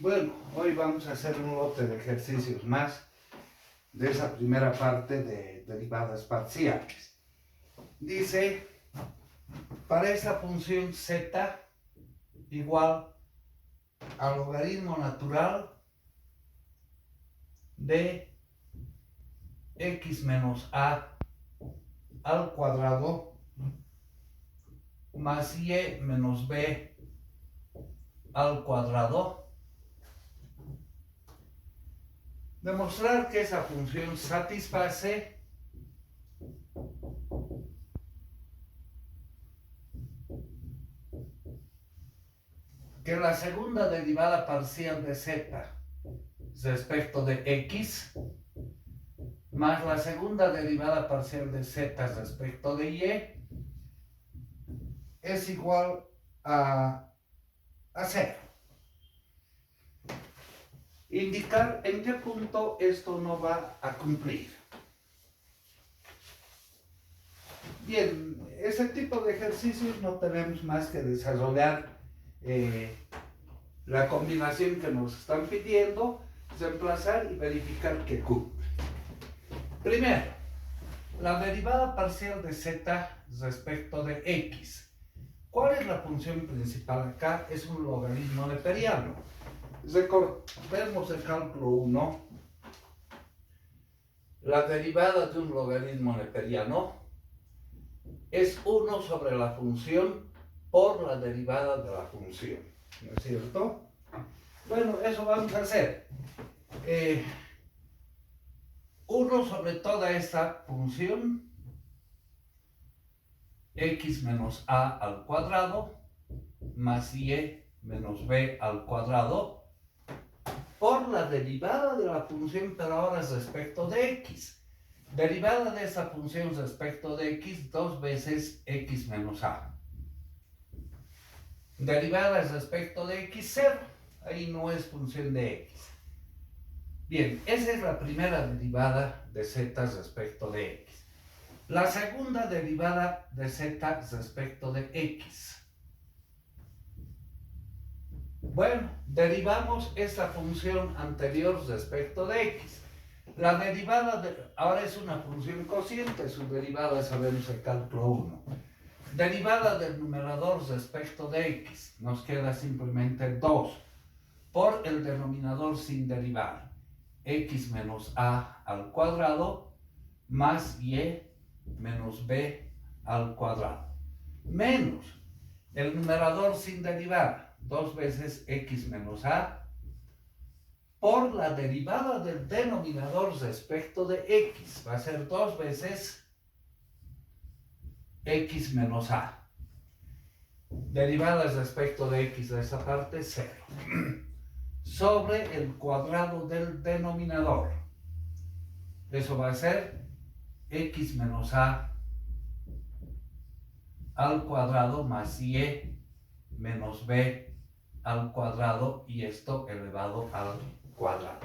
Bueno, hoy vamos a hacer un lote de ejercicios más de esa primera parte de derivadas parciales. Dice, para esa función z igual al logaritmo natural de x menos a al cuadrado más y menos b al cuadrado. Demostrar que esa función satisface que la segunda derivada parcial de z respecto de x más la segunda derivada parcial de z respecto de y es igual a 0. Indicar en qué punto esto no va a cumplir. Bien, ese tipo de ejercicios no tenemos más que desarrollar la combinación que nos están pidiendo, reemplazar y verificar que cumple. Primero, la derivada parcial de z respecto de x. ¿Cuál es la función principal acá? Es un logaritmo neperiano. Recordemos el cálculo 1. La derivada de un logaritmo neperiano es 1 sobre la función por la derivada de la función. ¿No es cierto? Bueno, eso vamos a hacer. 1 sobre toda esta función, x menos a al cuadrado, más y menos b al cuadrado, por la derivada de la función, pero ahora respecto de x. Derivada de esa función respecto de x, 2 veces x menos a. Derivada respecto de x, 0. Ahí no es función de x. Bien, esa es la primera derivada de z respecto de x. La segunda derivada de z respecto de x. Bueno, derivamos esta función anterior respecto de x. La derivada ahora es una función cociente, su derivada sabemos el cálculo 1. Derivada del numerador respecto de x, nos queda simplemente 2 por el denominador sin derivar, x menos a al cuadrado más y menos b al cuadrado, menos el numerador sin derivar, 2 veces x menos a, por la derivada del denominador respecto de x, va a ser 2 veces x menos a. Derivadas respecto de x de esa parte, 0. Sobre el cuadrado del denominador. Eso va a ser x menos a al cuadrado más y menos b al cuadrado, y esto elevado al cuadrado.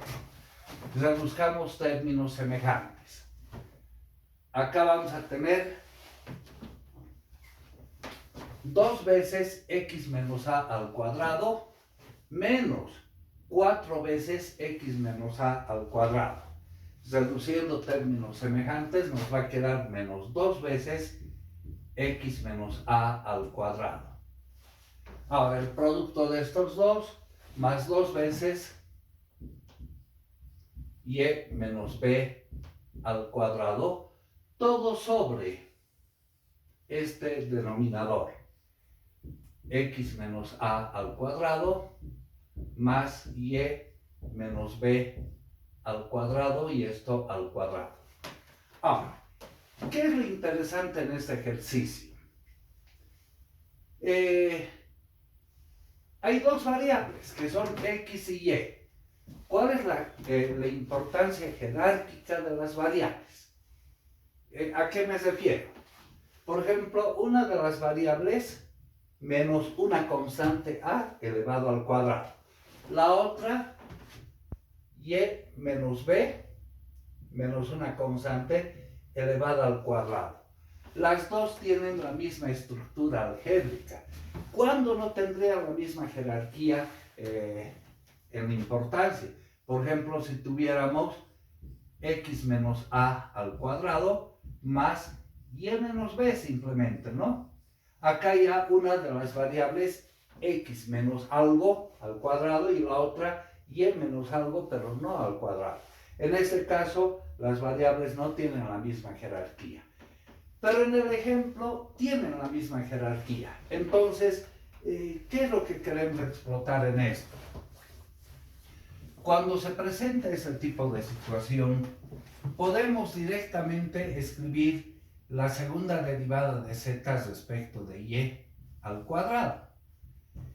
Entonces buscamos términos semejantes. Acá vamos a tener 2 veces x menos a al cuadrado menos 4 veces x menos a al cuadrado. Reduciendo términos semejantes nos va a quedar menos 2 veces x menos a al cuadrado. Ahora el producto de estos dos más 2 veces y menos b al cuadrado, todo sobre este denominador, x menos a al cuadrado más y menos b al cuadrado, y esto al cuadrado. Ahora, ¿qué es lo interesante en este ejercicio? Hay dos variables que son x y y. ¿Cuál es la importancia jerárquica de las variables? ¿A qué me refiero? Por ejemplo, una de las variables menos una constante a elevado al cuadrado. La otra, y menos b menos una constante elevada al cuadrado. Las dos tienen la misma estructura algébrica. ¿Cuándo no tendría la misma jerarquía en importancia. Por ejemplo, si tuviéramos x menos a al cuadrado más y menos b simplemente, ¿no? Acá ya una de las variables x menos algo al cuadrado y la otra y menos algo, pero no al cuadrado. En este caso, las variables no tienen la misma jerarquía. Pero en el ejemplo tienen la misma jerarquía. Entonces, ¿qué es lo que queremos explotar en esto? Cuando se presenta ese tipo de situación, podemos directamente escribir la segunda derivada de z respecto de y al cuadrado.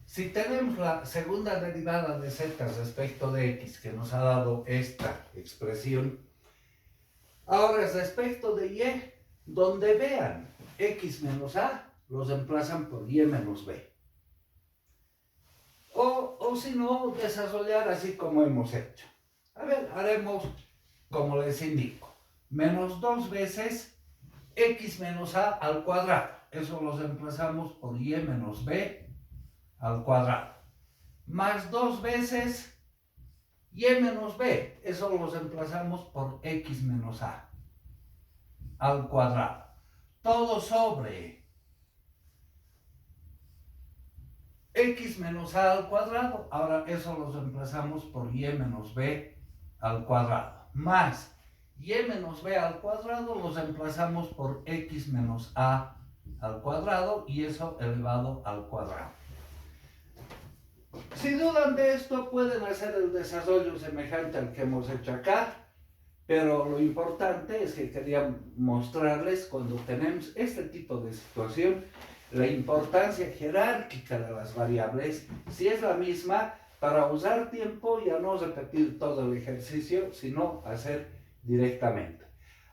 Si tenemos la segunda derivada de z respecto de x, que nos ha dado esta expresión, ahora respecto de y, donde vean x menos a, los reemplazan por y menos b. O si no, desarrollar así como hemos hecho. A ver, haremos como les indico. Menos 2 veces x menos a al cuadrado. Eso lo reemplazamos por y menos b al cuadrado. Más 2 veces y menos b. Eso lo reemplazamos por x menos a al cuadrado. Todo sobre x menos a al cuadrado. Ahora eso lo reemplazamos por y menos b al cuadrado. Más y menos b al cuadrado lo reemplazamos por x menos a al cuadrado y eso elevado al cuadrado. Si dudan de esto, pueden hacer el desarrollo semejante al que hemos hecho acá, pero lo importante es que quería mostrarles cuando tenemos este tipo de situación, la importancia jerárquica de las variables, si es la misma, para usar tiempo y a no repetir todo el ejercicio, sino hacer directamente.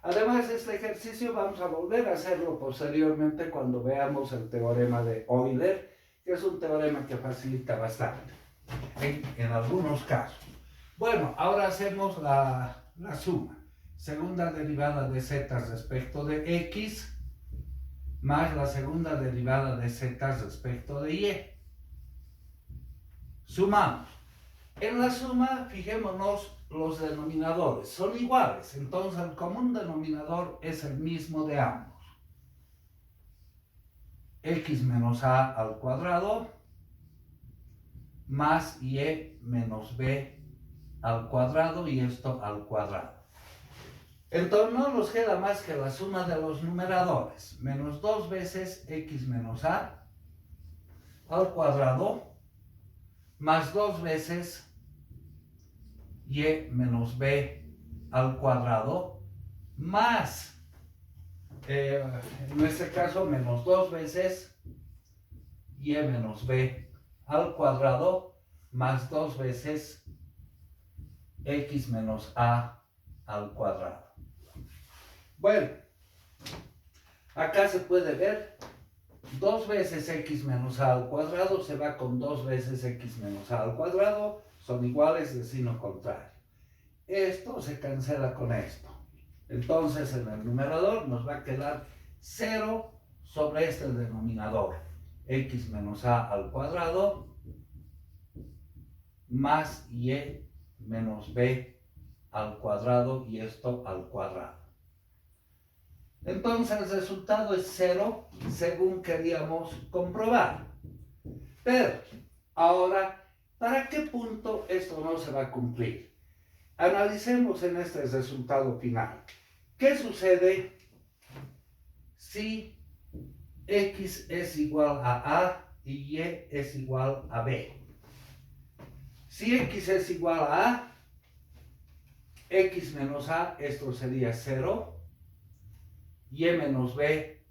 Además, este ejercicio vamos a volver a hacerlo posteriormente cuando veamos el teorema de Euler, que es un teorema que facilita bastante en algunos casos. Bueno, ahora hacemos la suma. Segunda derivada de z respecto de x más la segunda derivada de z respecto de y. Sumamos. En la suma, fijémonos, los denominadores son iguales, entonces el común denominador es el mismo de ambos. X menos a al cuadrado más y menos b al cuadrado y esto al cuadrado. Entonces no nos queda más que la suma de los numeradores, menos 2 veces x menos a al cuadrado más 2 veces y menos b al cuadrado más, en este caso, menos 2 veces y menos b al cuadrado más 2 veces x menos a al cuadrado. Bueno, acá se puede ver 2 veces x menos a al cuadrado se va con 2 veces x menos a al cuadrado, son iguales de signo contrario. Esto se cancela con esto. Entonces en el numerador nos va a quedar 0 sobre este denominador, x menos a al cuadrado más y menos b al cuadrado y esto al cuadrado. Entonces el resultado es 0 según queríamos comprobar. Pero ahora, ¿para qué punto esto no se va a cumplir? Analicemos en este resultado final. ¿Qué sucede si x es igual a y es igual a b? Si x es igual a x menos a, esto sería 0. Y menos b,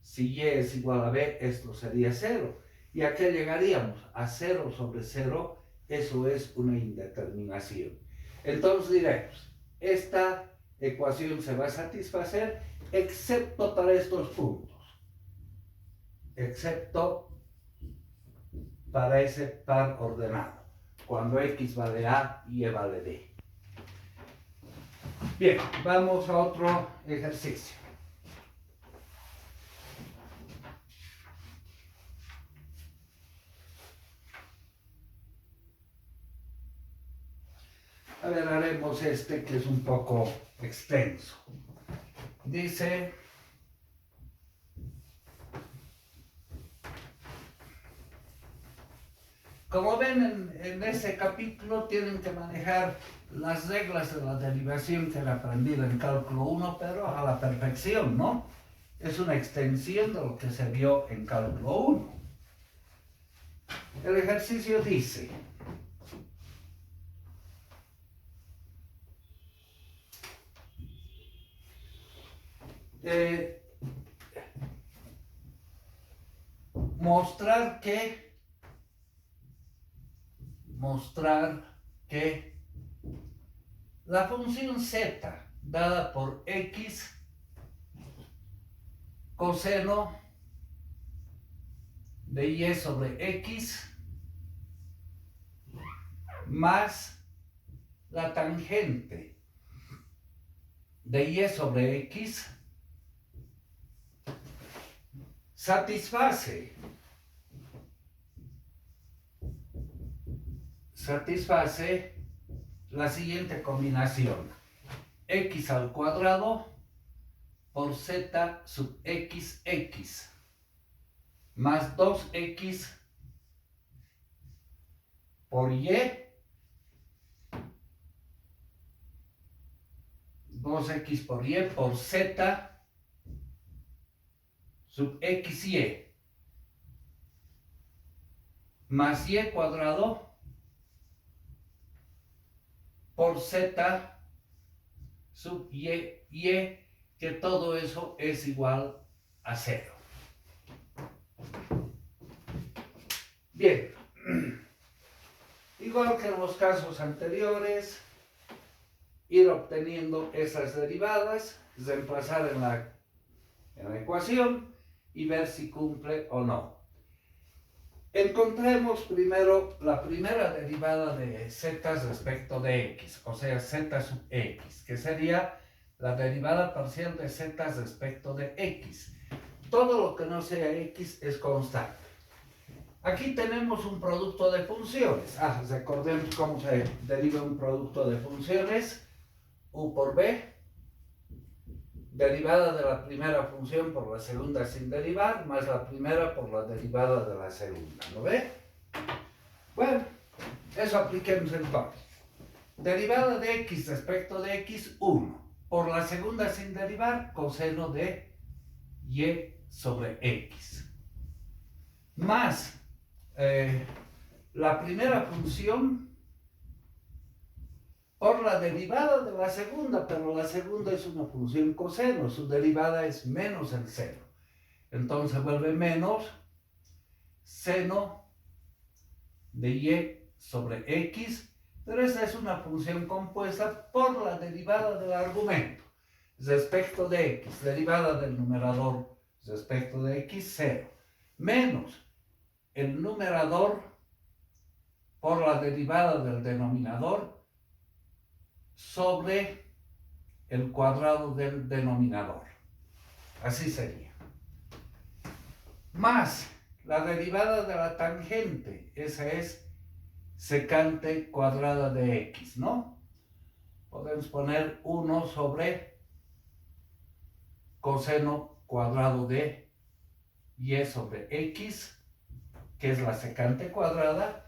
si y es igual a b, esto sería 0. ¿Y a qué llegaríamos? A 0 sobre 0, eso es una indeterminación. Entonces diremos, esta ecuación se va a satisfacer excepto para estos puntos. Excepto para ese par ordenado, cuando x vale a y y vale b. Bien, vamos a otro ejercicio. A ver, haremos este que es un poco extenso. Dice, como ven en este capítulo tienen que manejar las reglas de la derivación que han aprendido en cálculo 1, pero a la perfección, ¿no? Es una extensión de lo que se vio en cálculo 1. El ejercicio dice, mostrar que la función z dada por x coseno de y sobre x más la tangente de y sobre x satisface la siguiente combinación: x al cuadrado por z sub x más 2x por y, 2x por y por z sub xy más y cuadrado por z sub y, que todo eso es igual a 0. Bien, igual que en los casos anteriores, ir obteniendo esas derivadas, reemplazar en la ecuación y ver si cumple o no. Encontremos primero la primera derivada de z respecto de x, o sea, z sub x, que sería la derivada parcial de z respecto de x. Todo lo que no sea x es constante. Aquí tenemos un producto de funciones. Recordemos cómo se deriva un producto de funciones. U por b, derivada de la primera función por la segunda sin derivar, más la primera por la derivada de la segunda, ¿lo ve? Bueno, eso apliquemos entonces. Derivada de x respecto de x, 1. Por la segunda sin derivar, coseno de y sobre x. Más la primera función por la derivada de la segunda, pero la segunda es una función coseno, su derivada es menos el seno. Entonces vuelve menos seno de y sobre x, pero esta es una función compuesta por la derivada del argumento respecto de x, derivada del numerador respecto de x, 0, menos el numerador por la derivada del denominador sobre el cuadrado del denominador. Así sería. Más la derivada de la tangente, esa es secante cuadrada de x, ¿no? Podemos poner 1 sobre coseno cuadrado de y sobre x, que es la secante cuadrada,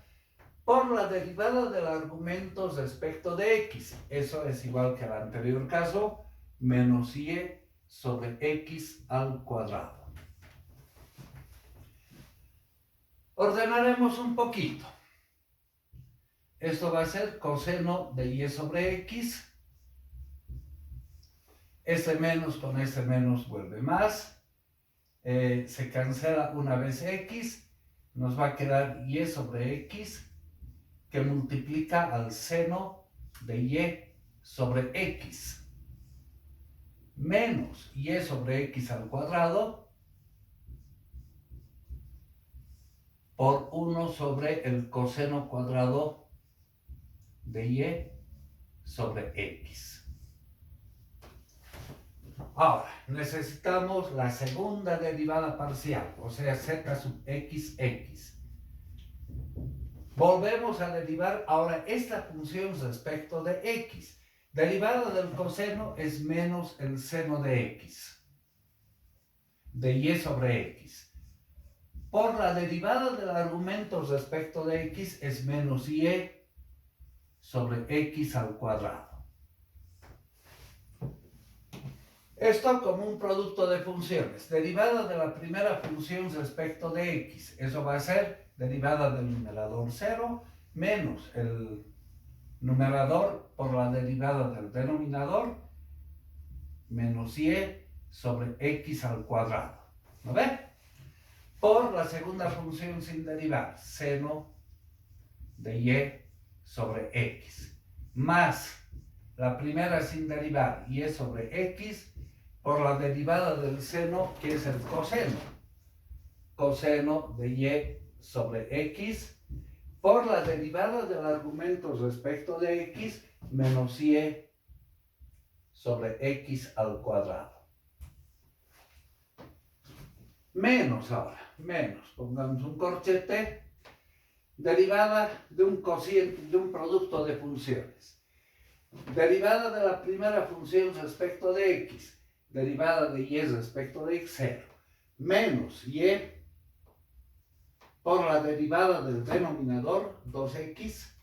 por la derivada del argumento respecto de x. Eso es igual que el anterior caso, menos y sobre x al cuadrado. Ordenaremos un poquito. Esto va a ser coseno de y sobre x. Este menos con este menos vuelve más. Se cancela una vez x. Nos va a quedar y sobre x, que multiplica al seno de y sobre x, menos y sobre x al cuadrado por 1 sobre el coseno cuadrado de y sobre x. Ahora, necesitamos la segunda derivada parcial, o sea, z sub x, x. Volvemos a derivar ahora esta función respecto de x. Derivada del coseno es menos el seno de x, de y sobre x. Por la derivada del argumento respecto de x es menos y sobre x al cuadrado. Esto como un producto de funciones. Derivada de la primera función respecto de x. Eso va a ser derivada del numerador 0 menos el numerador por la derivada del denominador menos y sobre x al cuadrado. ¿No ve? Por la segunda función sin derivar, seno de y sobre x, más la primera sin derivar, y sobre x, por la derivada del seno, que es el coseno. Coseno de y sobre x, por la derivada del argumento respecto de x, menos y sobre x al cuadrado. Menos ahora, menos, pongamos un corchete, derivada de un cociente, de un producto de funciones. Derivada de la primera función respecto de x, derivada de y respecto de x0, menos y por la derivada del denominador 2x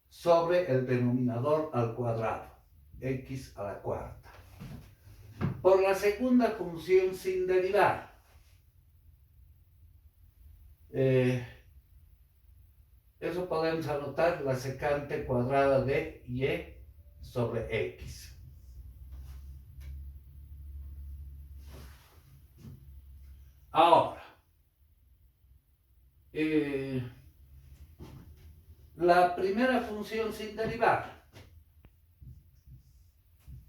sobre el denominador al cuadrado, x a la cuarta. Por la segunda función sin derivar, eso podemos anotar la secante cuadrada de y sobre x. Ahora, la primera función sin derivar,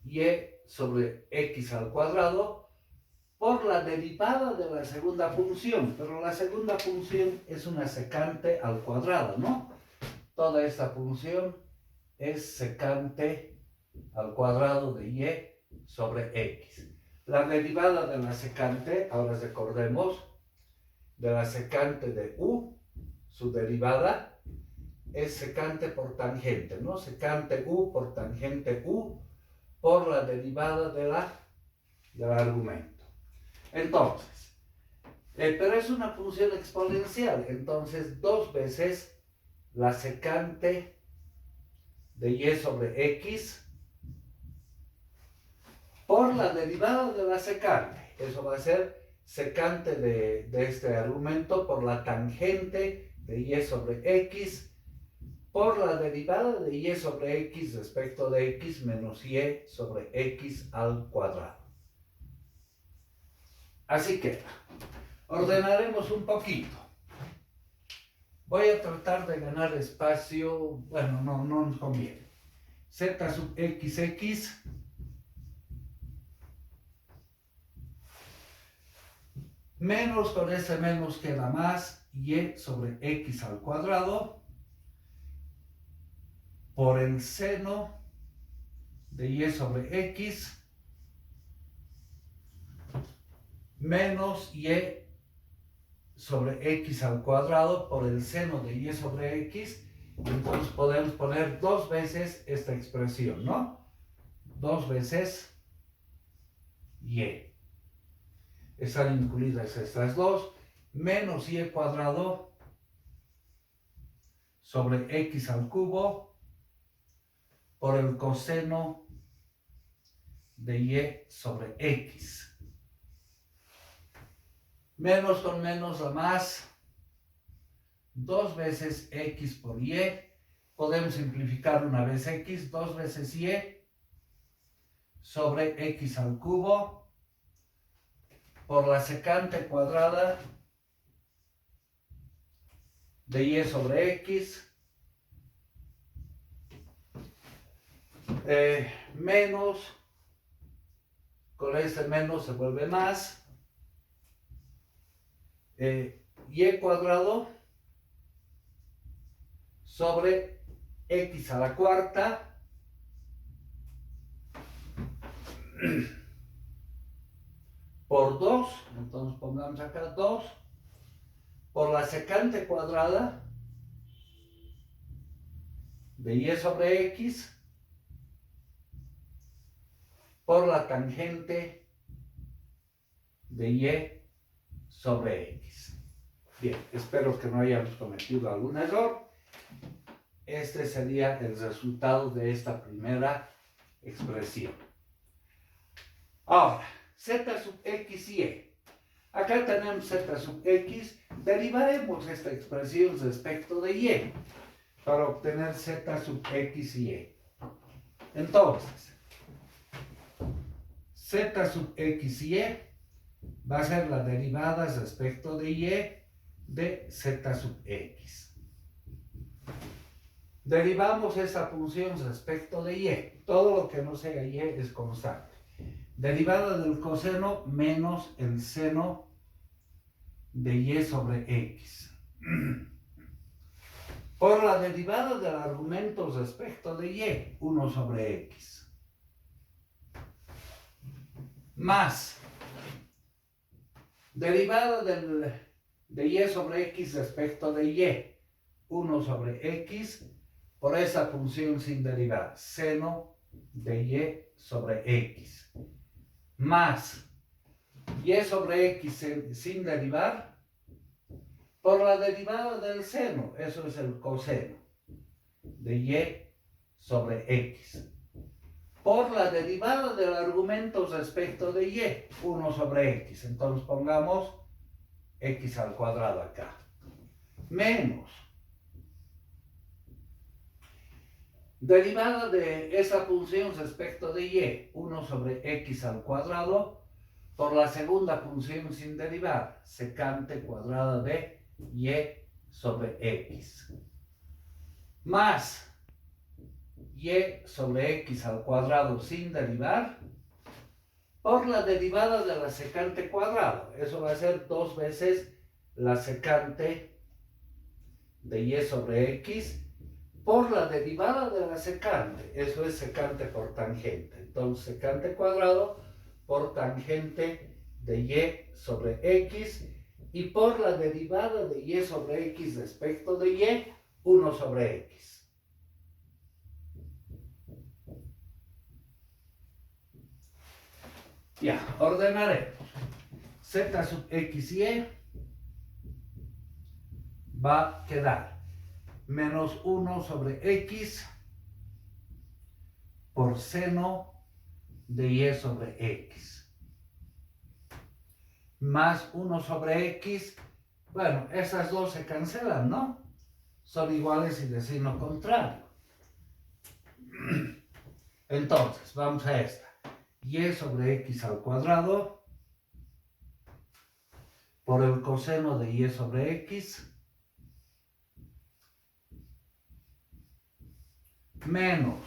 y sobre x al cuadrado, por la derivada de la segunda función, pero la segunda función es una secante al cuadrado, ¿no? Toda esta función es secante al cuadrado de y sobre x. La derivada de la secante, ahora recordemos, de la secante de u, su derivada, es secante por tangente, ¿no? Secante u por tangente u por la derivada del argumento. Entonces, pero es una función exponencial, entonces 2 veces la secante de y sobre x por la derivada de la secante. Eso va a ser secante de este argumento por la tangente de y sobre x por la derivada de y sobre x respecto de x menos y sobre x al cuadrado. Así que ordenaremos un poquito. Voy a tratar de ganar espacio. Bueno, no nos conviene. Z sub xx menos, con ese menos queda más, y sobre x al cuadrado por el seno de y sobre x menos y sobre x al cuadrado por el seno de y sobre x. Entonces podemos poner 2 veces esta expresión, ¿no? 2 veces y. Están incluidas estas dos, menos y cuadrado sobre x al cubo por el coseno de y sobre x. Menos con menos da más, 2 veces x por y. Podemos simplificar una vez x, 2 veces y sobre x al cubo por la secante cuadrada de y sobre x menos, con este menos se vuelve más, y cuadrado sobre x a la cuarta por 2, entonces pongamos acá 2, por la secante cuadrada de y sobre x por la tangente de y sobre x. Bien, espero que no hayamos cometido algún error. Este sería el resultado de esta primera expresión. Ahora, z sub x y y. Acá tenemos z sub x. Derivaremos esta expresión respecto de y para obtener z sub x y y. Entonces, z sub x y y va a ser la derivada respecto de y de z sub x. Derivamos esa función respecto de y. Todo lo que no sea y es constante. Derivada del coseno menos el seno de y sobre x. Por la derivada del argumento respecto de y, 1 sobre x. Más derivada de y sobre x respecto de y, 1 sobre x, por esa función sin derivada, seno de y sobre x. Más y sobre x sin derivar, por la derivada del seno, eso es el coseno de y sobre x. Por la derivada del argumento respecto de y, 1 sobre x. Entonces pongamos x al cuadrado acá. Menos derivada de esa función respecto de y, 1 sobre x al cuadrado, por la segunda función sin derivada, secante cuadrada de y sobre x. Más y sobre x al cuadrado sin derivar, por la derivada de la secante cuadrado. Eso va a ser 2 veces la secante de y sobre x por la derivada de la secante. Eso es secante por tangente. Entonces, secante cuadrado por tangente de y sobre x y por la derivada de y sobre x respecto de y, 1 sobre x. Ya, ordenaremos. Z sub x y va a quedar menos 1 sobre x por seno de y sobre x. Más 1 sobre x. Bueno, esas dos se cancelan, ¿no? Son iguales y de signo contrario. Entonces, vamos a esta. Y sobre x al cuadrado por el coseno de y sobre x menos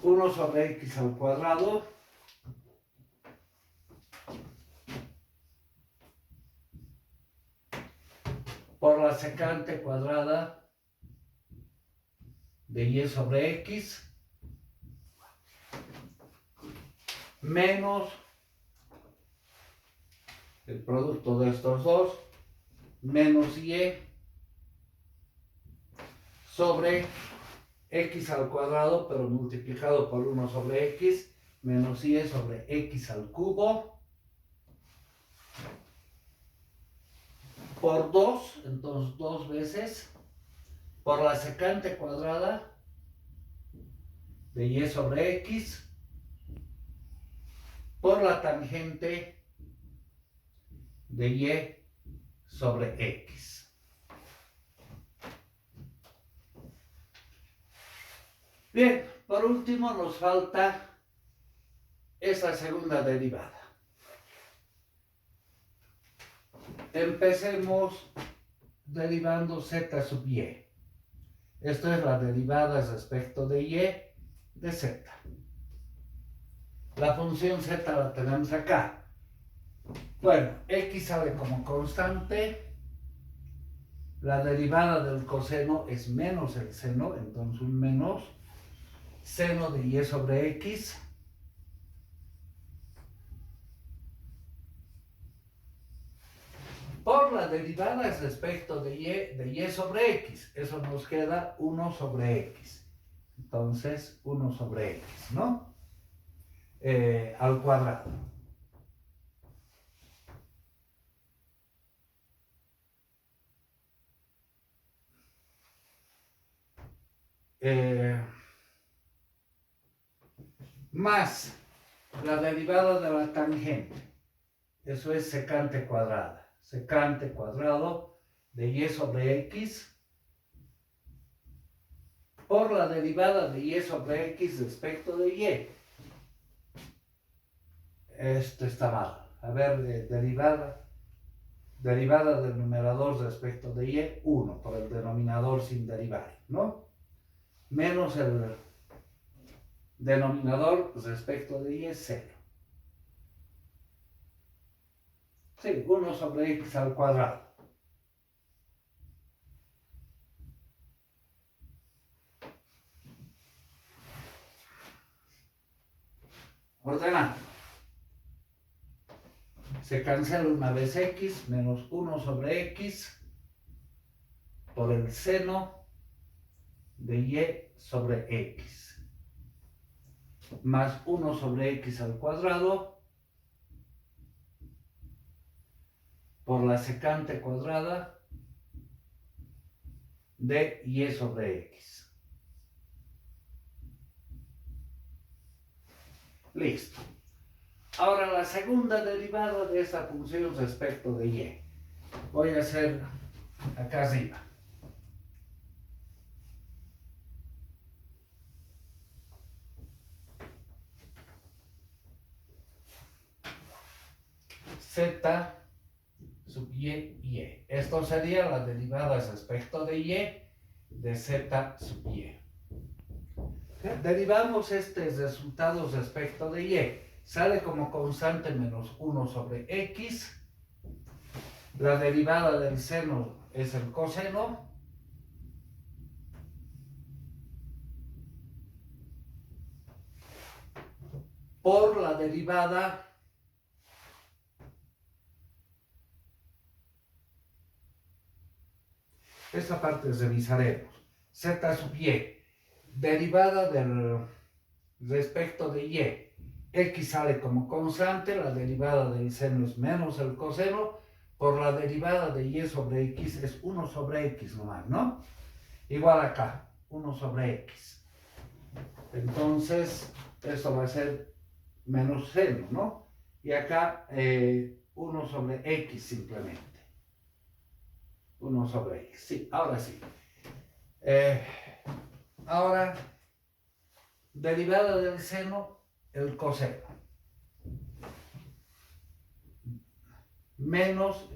1 sobre x al cuadrado por la secante cuadrada de y sobre x menos el producto de estos dos, menos y sobre x al cuadrado, pero multiplicado por 1 sobre x, menos y sobre x al cubo, por 2, entonces 2 veces, por la secante cuadrada de y sobre x, por la tangente de y sobre x. Bien, por último nos falta esa segunda derivada. Empecemos derivando z sub y. Esto es la derivada respecto de y de z. La función z la tenemos acá. Bueno, x sale como constante. La derivada del coseno es menos el seno, entonces un menos seno de y sobre x por la derivada respecto de y sobre x. Eso nos queda 1 sobre x. Entonces, 1 sobre x, ¿no? Al cuadrado. Más la derivada de la tangente. Eso es secante cuadrada. Secante cuadrado de y sobre x por la derivada de y sobre x respecto de y. Esto está mal. A ver, derivada del numerador respecto de y, 1 por el denominador sin derivar, ¿no? Menos el denominador respecto de y es 0. Sí, 1 sobre x al cuadrado. Ordenando. Se cancela una vez x menos 1 sobre x por el seno de y sobre x. Más 1 sobre x al cuadrado por la secante cuadrada de y sobre x. Listo. Ahora la segunda derivada de esta función respecto de y. Voy a hacer acá arriba. Z sub y. Esto sería la derivada respecto de y de z sub y. Derivamos este resultado respecto de y. Sale como constante menos 1 sobre x. La derivada del seno es el coseno. Por la derivada esta parte revisaremos. Z sub y. Derivada del respecto de y. X sale como constante, la derivada del seno es menos el coseno, por la derivada de y sobre x es 1 sobre x nomás, ¿no? Igual acá, 1 sobre x. Entonces, esto va a ser menos seno, ¿no? Y acá 1 sobre x simplemente. 1 sobre x, sí, ahora sí. Ahora, derivada del seno, el coseno. Menos,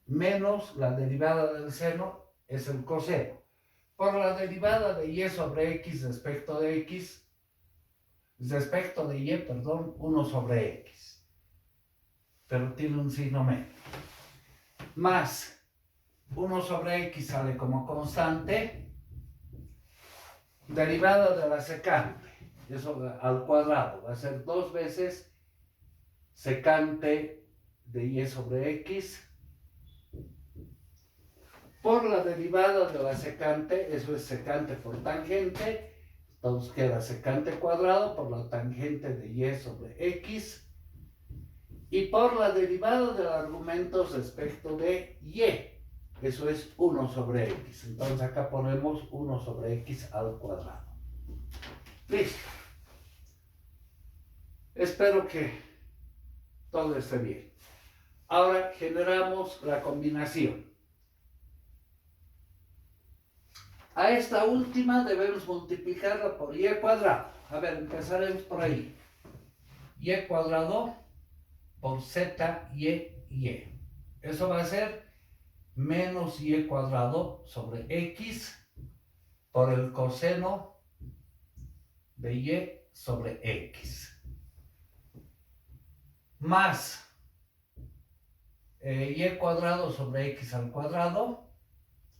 menos la derivada del seno es el coseno. Por la derivada de y sobre x respecto de x, respecto de y, perdón, 1 sobre x. Pero tiene un signo menos. Más 1 sobre x sale como constante. Derivada de la secante, eso al cuadrado, va a ser 2 veces secante de y sobre x por la derivada de la secante, eso es secante por tangente, entonces queda secante cuadrado por la tangente de y sobre x y por la derivada del argumento respecto de y, eso es 1 sobre x. Entonces acá ponemos 1 sobre x al cuadrado. Listo. Espero que todo esté bien. Ahora generamos la combinación. A esta última debemos multiplicarla por y cuadrado. A ver, empezaremos por ahí. Y cuadrado por z y. Eso va a ser menos y cuadrado sobre x por el coseno de y sobre x. Más y cuadrado sobre x al cuadrado.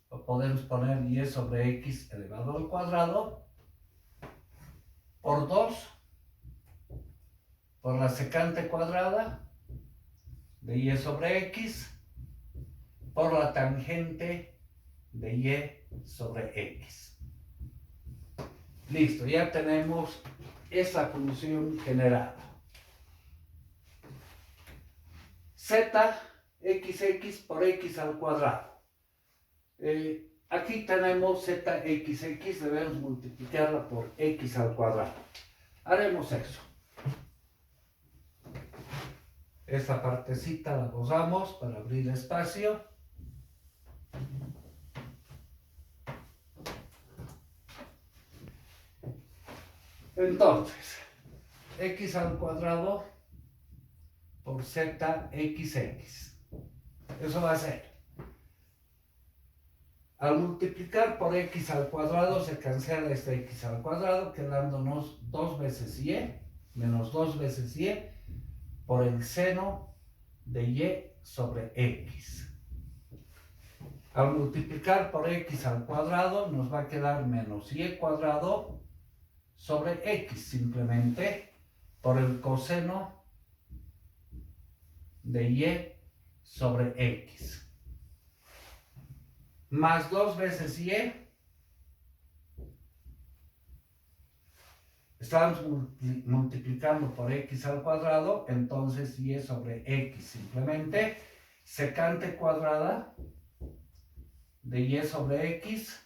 O podemos poner y sobre x elevado al cuadrado por 2 por la secante cuadrada de y sobre x por la tangente de y sobre x. Listo, ya tenemos esa función generada. Z xx por x al cuadrado. Aquí tenemos zxx, debemos multiplicarla por x al cuadrado. Haremos eso. Esta partecita la usamos para abrir espacio. Entonces, x al cuadrado por zxx. Eso va a ser. Al multiplicar por x al cuadrado se cancela este x al cuadrado, quedándonos 2 veces y menos 2 veces y por el seno de y sobre x. Al multiplicar por x al cuadrado nos va a quedar menos y cuadrado sobre x, simplemente por el coseno de y sobre x. Más 2 veces y. Estamos multiplicando por x al cuadrado, entonces y sobre x, simplemente secante cuadrada de y sobre x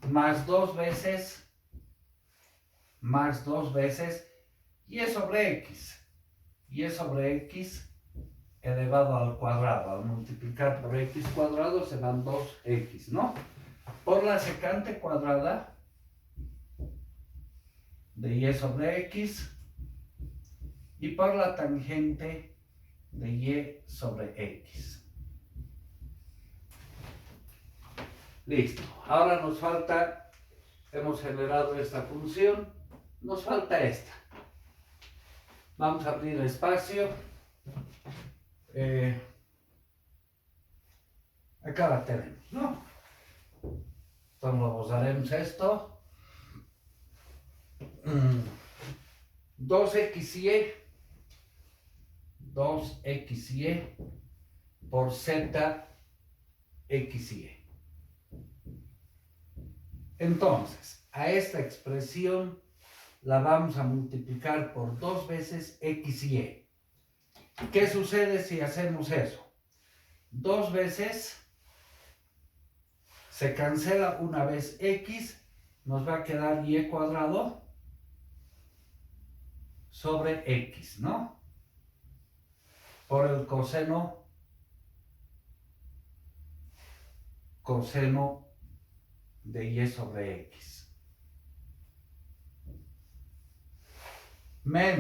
más 2 veces y sobre x. Y sobre x elevado al cuadrado. Al multiplicar por x cuadrado se dan 2x, ¿no? Por la secante cuadrada de y sobre x y por la tangente de y sobre x. Listo. Ahora nos falta, hemos generado esta función, nos falta esta. Vamos a abrir espacio. Acá la tenemos, ¿no? Entonces haremos esto. 2xy por zxy. Entonces, a esta expresión la vamos a multiplicar por 2 veces xy. ¿Qué sucede si hacemos eso? 2 veces se cancela una vez x, nos va a quedar y cuadrado sobre x, ¿no? Por el coseno de y sobre x. Menos